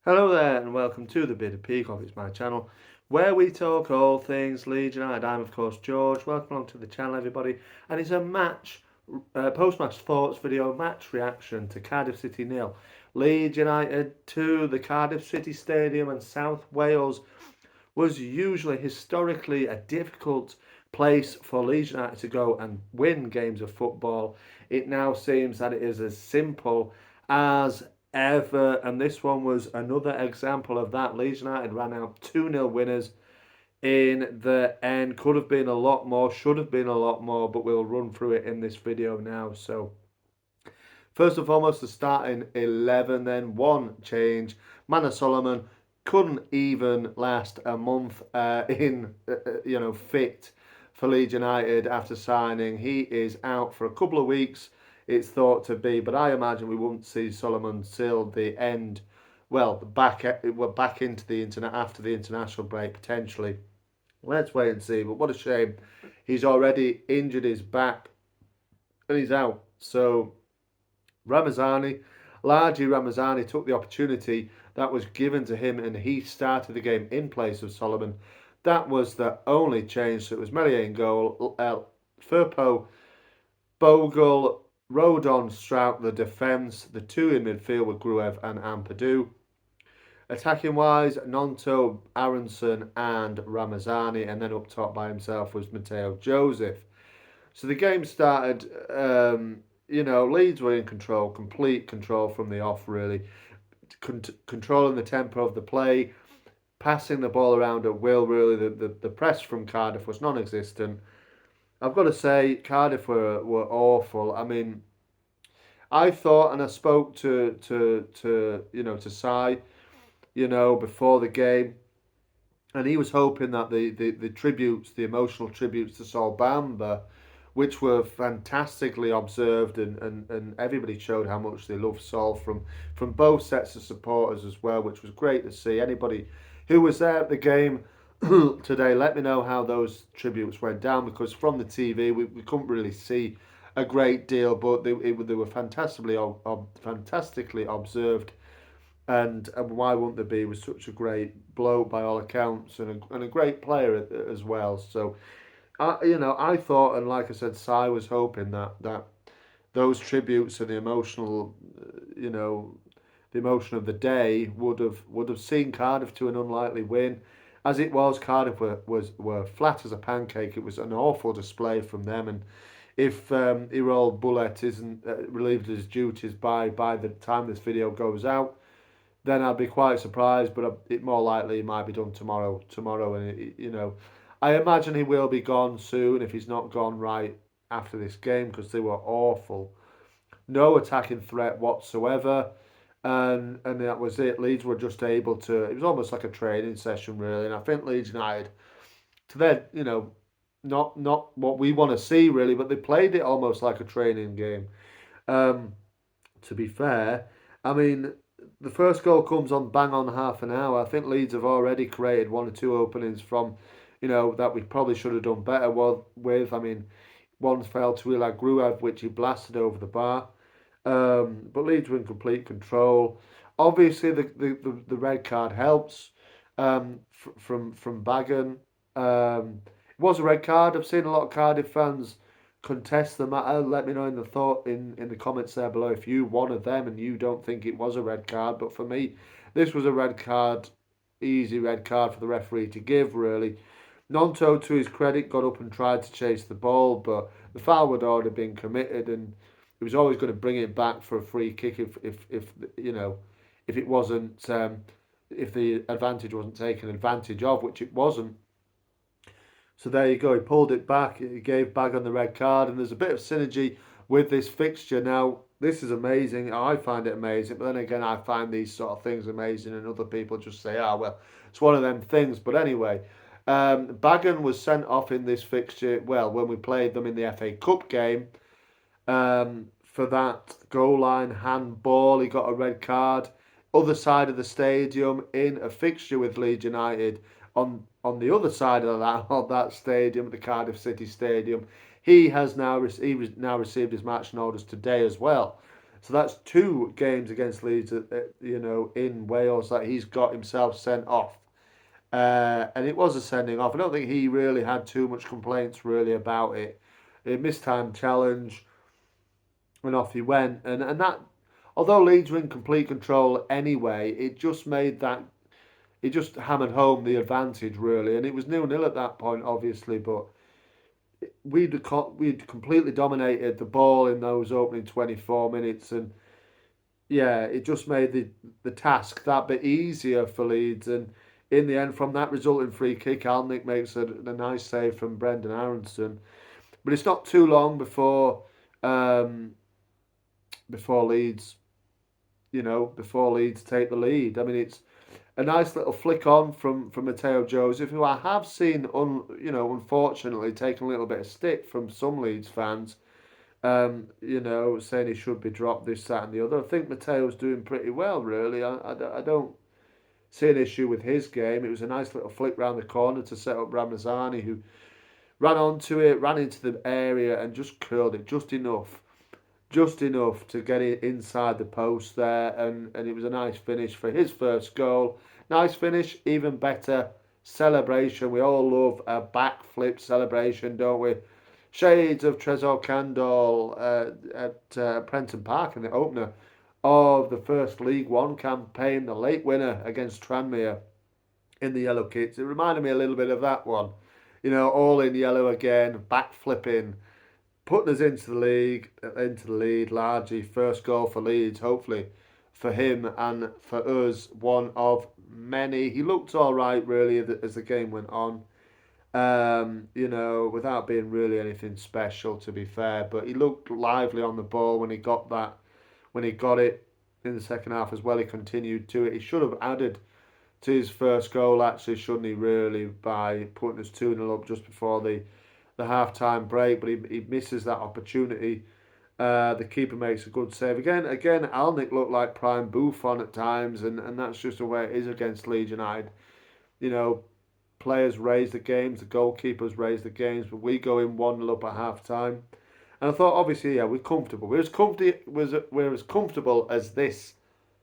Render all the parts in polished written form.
Hello there and welcome to the Bit of Peacock. It's my channel where we talk all things Leeds United. I'm of course George. Welcome along to the channel everybody. And it's a post-match thoughts video, match reaction to Cardiff City 0. Leeds United to the Cardiff City Stadium, and South Wales was usually historically a difficult place for Leeds United to go and win games of football. It now seems that it is as simple as ever, and this one was another example of that. Leeds United ran out 2-0 winners in the end. Could have been a lot more, should have been a lot more, but we'll run through it in this video now. So first and foremost, the starting 11, then one change. Manor Solomon couldn't even last a month fit for Leeds United after signing. He is out for a couple of weeks, it's thought to be, but I imagine we won't see Solomon till the end. Well, we're back into the internet after the international break potentially. Let's wait and see. But what a shame! He's already injured his back and he's out. So Ramazani took the opportunity that was given to him and he started the game in place of Solomon. That was the only change. So it was Melier in goal, Firpo, Bogle, Rodon, Strout, the defence. The two in midfield were Gruev and Ampadu. Attacking wise, Nonto, Aronson and Ramazani, and then up top by himself was Matteo Joseph. So the game started, Leeds were in control, complete control from the off, really. Controlling the tempo of the play, passing the ball around at will, really. The press from Cardiff was non-existent. I've got to say, Cardiff were awful. I mean, I thought, and I spoke to Si, before the game, and he was hoping that the tributes, the emotional tributes to Sol Bamba, which were fantastically observed, and everybody showed how much they love Sol from both sets of supporters as well, which was great to see. Anybody who was there at the game today, let me know how those tributes went down, because from the TV we couldn't really see a great deal, but they were fantastically observed. And why wouldn't there be? He was such a great bloke by all accounts, and a great player as well. So I thought, and like I said, Si was hoping that those tributes and the emotional, the emotion of the day would have seen Cardiff to an unlikely win. As it was, Cardiff were flat as a pancake. It was an awful display from them, and if Errol Bullet isn't relieved of his duties by the time this video goes out, then I'd be quite surprised. But it more likely it might be done tomorrow. And I imagine he will be gone soon if he's not gone right after this game, because they were awful. No attacking threat whatsoever. And that was it. Leeds were just able to. It was almost like a training session, really. And I think Leeds United, to their, not what we want to see really, but they played it almost like a training game. Um, to be fair, I mean, the first goal comes on bang on half an hour. I think Leeds have already created one or two openings from, that we probably should have done better with. I mean, one fell to Ilya Gruev, which he blasted over the bar. But Leeds were in complete control. Obviously, the red card helps from Bagan. It was a red card. I've seen a lot of Cardiff fans contest the matter. Let me know in the comments there below if you one of them and you don't think it was a red card. But for me, this was a red card, easy red card for the referee to give, really. Nonto, to his credit, got up and tried to chase the ball, but the foul had already been committed, and he was always going to bring it back for a free kick if it wasn't if the advantage wasn't taken advantage of, which it wasn't. So there you go. He pulled it back. He gave Bag on the red card, and there's a bit of synergy with this fixture. Now, this is amazing. I find it amazing, but then again, I find these sort of things amazing, and other people just say, well, it's one of them things. But anyway, Bagan was sent off in this fixture, well, when we played them in the FA Cup game, for that goal line handball. He got a red card. Other side of the stadium in a fixture with Leeds United on the other side of that stadium, the Cardiff City Stadium. He has now received his match notice today as well. So that's two games against Leeds, in Wales that he's got himself sent off. And it was a sending off. I don't think he really had too much complaints really about it. A mistimed challenge, and off he went. And that, although Leeds were in complete control anyway, it just hammered home the advantage really. And it was 0-0 at that point, obviously, but we'd completely dominated the ball in those opening 24 minutes, and yeah, it just made the task that bit easier for Leeds. And in the end, from that resulting free kick, Alnwick makes a nice save from Brendan Aronson. But it's not too long um, before Leeds, before Leeds take the lead. I mean, it's a nice little flick on from Mateo Joseph, who I have seen, unfortunately, taking a little bit of stick from some Leeds fans. Saying he should be dropped, this, that, and the other. I think Mateo's doing pretty well, really. I don't see an issue with his game. It was a nice little flick round the corner to set up Ramazani, who ran onto it, ran into the area, and just curled it just enough to get it inside the post there, and it was a nice finish for his first goal. Nice finish, even better celebration. We all love a backflip celebration, don't we? Shades of Trezor Candle at Prenton Park in the opener of the first League One campaign, the late winner against Tranmere in the yellow kits. It reminded me a little bit of that one. All in yellow again, backflipping, putting us into the lead largely. First goal for Leeds, hopefully for him and for us, one of many. He looked all right really as the game went on. Without being really anything special to be fair, but he looked lively on the ball when he got it in the second half as well. He continued to it. He should have added to his first goal actually, shouldn't he? Really, by putting us 2-0 up just before the half time break, but he misses that opportunity. The keeper makes a good save. Again, Alnwick looked like prime Buffon at times, and that's just the way it is against Leeds United. You know, players raise the games, the goalkeepers raise the games, but we go in 1-0 up at half time. And I thought, obviously, yeah, we're comfortable. We're as comfortable as this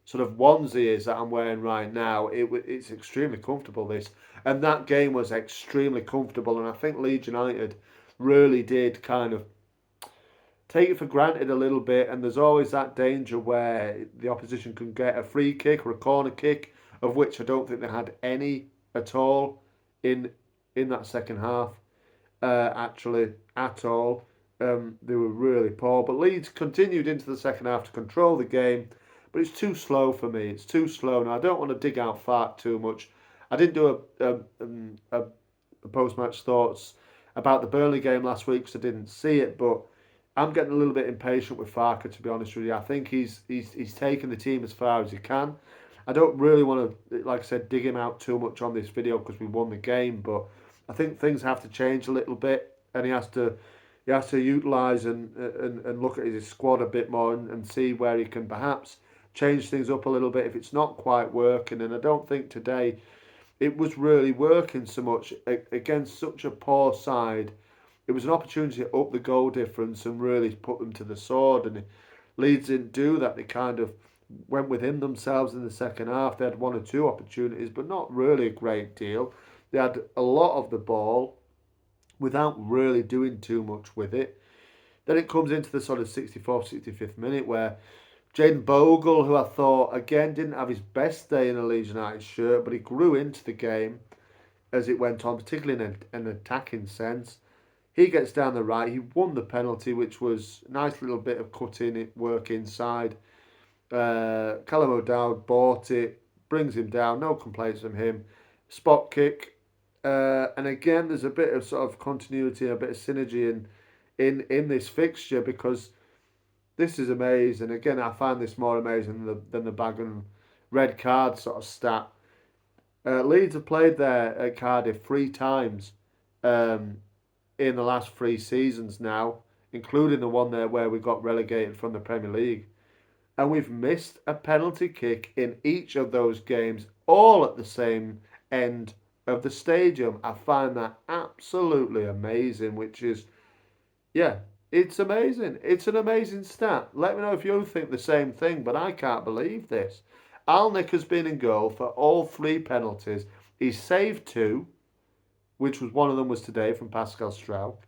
sort of onesie is that I'm wearing right now. It's extremely comfortable, this. And that game was extremely comfortable. And I think Leeds United really did kind of take it for granted a little bit. And there's always that danger where the opposition can get a free kick or a corner kick, of which I don't think they had any at all in that second half, actually, at all. They were really poor. But Leeds continued into the second half to control the game, but it's too slow for me. It's too slow. Now, I don't want to dig out Fark too much. I didn't do a post match thoughts about the Burnley game last week because I didn't see it, but I'm getting a little bit impatient with Farker, to be honest with you. I think he's taken the team as far as he can. I don't really want to, like I said, dig him out too much on this video because we won the game, but I think things have to change a little bit, and he has to utilise and look at his squad a bit more and see where he can perhaps change things up a little bit if it's not quite working. And I don't think today it was really working so much against such a poor side. It was an opportunity to up the goal difference and really put them to the sword. And Leeds didn't do that. They kind of went within themselves in the second half. They had one or two opportunities, but not really a great deal. They had a lot of the ball without really doing too much with it. Then it comes into the sort of 64th, 65th minute where Jane Bogle, who I thought again didn't have his best day in a Leeds United shirt, but he grew into the game as it went on, particularly in an attacking sense. He gets down the right. He won the penalty, which was a nice little bit of cutting work inside. Callum O'Dowd bought it, brings him down. No complaints from him. Spot kick, and again, there's a bit of sort of continuity, a bit of synergy in this fixture because this is amazing. Again, I find this more amazing than the bag and red card sort of stat. Leeds have played there at Cardiff 3 times um, in the last 3 seasons now, including the one there where we got relegated from the Premier League. And we've missed a penalty kick in each of those games, all at the same end of the stadium. I find that absolutely amazing, which is, yeah, It's amazing. It's an amazing stat. Let me know if you think the same thing, but I can't believe this. Alnick has been in goal for all three penalties. He's saved two, which was one of them was today from Pascal Strauch.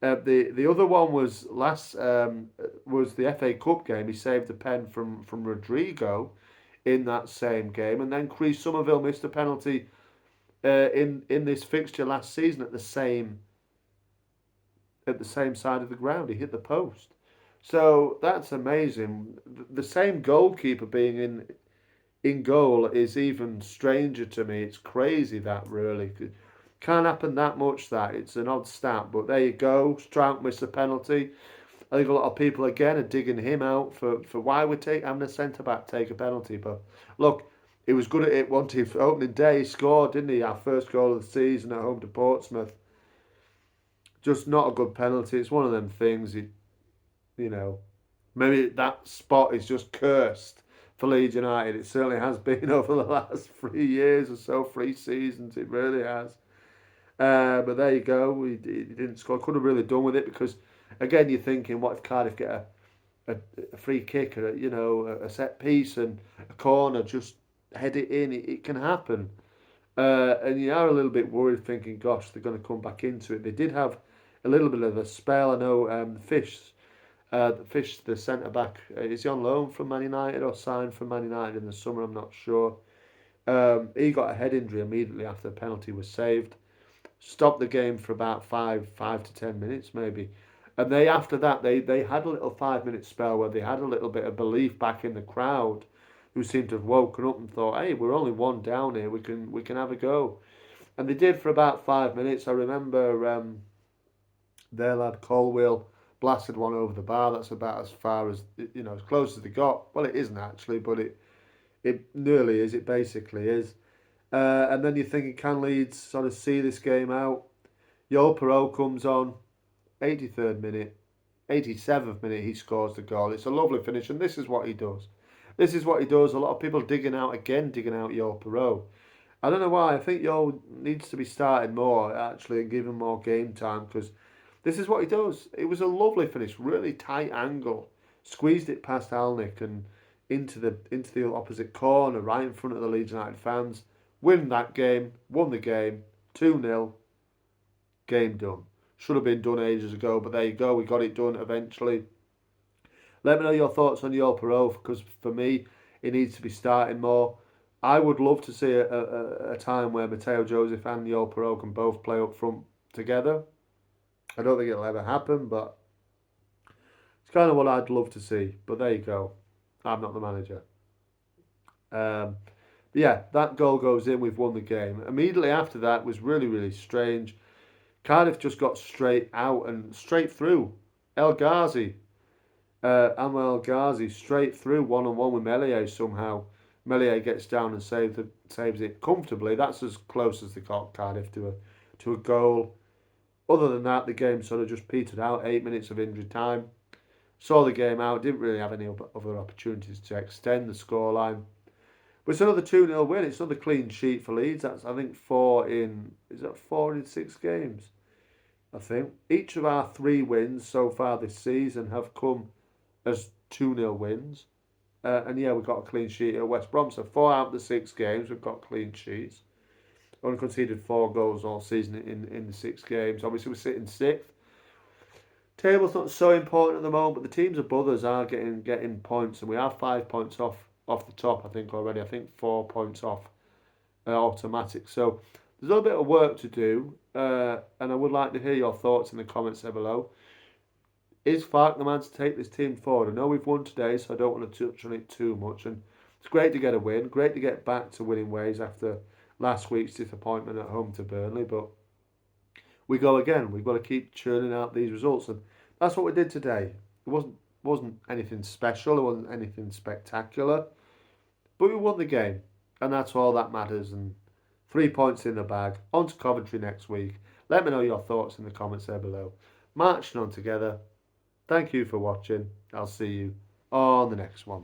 The other one was was the FA Cup game. He saved a pen from Rodrigo in that same game, and then Chris Somerville missed a penalty in this fixture last season at the same side of the ground. He hit the post. So that's amazing. The same goalkeeper being in goal is even stranger to me. It's crazy that really can't happen that much. That it's an odd stat, but there you go. Strout missed a penalty. I think a lot of people again are digging him out for why we having a centre back take a penalty. But look, he was good at it. One team for opening day, he scored, didn't he? Our first goal of the season at home to Portsmouth. Just not a good penalty. It's one of them things. You know, maybe that spot is just cursed for Leeds United. It certainly has been over the last 3 years or so, 3 seasons. It really has. But there you go. He didn't score. Could have really done with it because, again, you're thinking, what if Cardiff get a free kick or a set piece and a corner, just head it in. It can happen. And you are a little bit worried, thinking, gosh, they're going to come back into it. They did have a little bit of a spell. I know Fish, the centre back, is he on loan from Man United or signed from Man United in the summer? I'm not sure. He got a head injury immediately after the penalty was saved. Stopped the game for about 5 to 10 minutes maybe. And after that they had a little 5 minute spell where they had a little bit of belief back in the crowd, who seemed to have woken up and thought, hey, we're only one down here, we can have a go. And they did for about 5 minutes. I remember their lad Colwill blasted one over the bar. That's about as far as as close as they got. Well, it isn't actually, but it nearly is. It basically is. And then you're thinking, can Leeds sort of see this game out? Yo Perot comes on, 83rd minute, 87th minute he scores the goal. It's a lovely finish, and this is what he does. This is what he does. A lot of people digging out Yo Perot. I don't know why. I think Yo needs to be starting more actually and give him more game time, because this is what he does. It was a lovely finish, really tight angle, squeezed it past Alnick and into the opposite corner, right in front of the Leeds United fans. Win that game, won the game, 2-0, game done. Should have been done ages ago, but there you go. We got it done eventually. Let me know your thoughts on Yo Perot, because for me, he needs to be starting more. I would love to see a time where Mateo Joseph and Yo Perot can both play up front together. I don't think it'll ever happen, but it's kind of what I'd love to see. But there you go. I'm not the manager. Um, yeah, that goal goes in. We've won the game. Immediately after that was really, really strange. Cardiff just got straight out and straight through. El Ghazi, Anwar El Ghazi, straight through one-on-one with Meslier somehow. Meslier gets down and saves it comfortably. That's as close as they got, Cardiff, to a goal. Other than that, the game sort of just petered out. 8 minutes of injury time. Saw the game out. Didn't really have any other opportunities to extend the scoreline. But it's another 2-0 win. It's another clean sheet for Leeds. That's, I think, 4 in 6 games? I think. Each of our 3 wins so far this season have come as 2-0 wins. And yeah, we've got a clean sheet at West Brom. So 4 out of the 6 games, we've got clean sheets. Only conceded 4 goals all season in the 6 games. Obviously, we're sitting 6th. Table's not so important at the moment, but the teams above us are getting points, and we are 5 points off the top, I think, already. I think 4 points off automatic. So there's a little bit of work to do, and I would like to hear your thoughts in the comments there below. Is Fark the man to take this team forward? I know we've won today, so I don't want to touch on it too much. And it's great to get a win, great to get back to winning ways after last week's disappointment at home to Burnley. But we go again. We've got to keep churning out these results, and that's what we did today. It wasn't anything special. It wasn't anything spectacular, but we won the game, and that's all that matters. And 3 points in the bag. On to Coventry next week. Let me know your thoughts in the comments there below. Marching on together. Thank you for watching. I'll see you on the next one.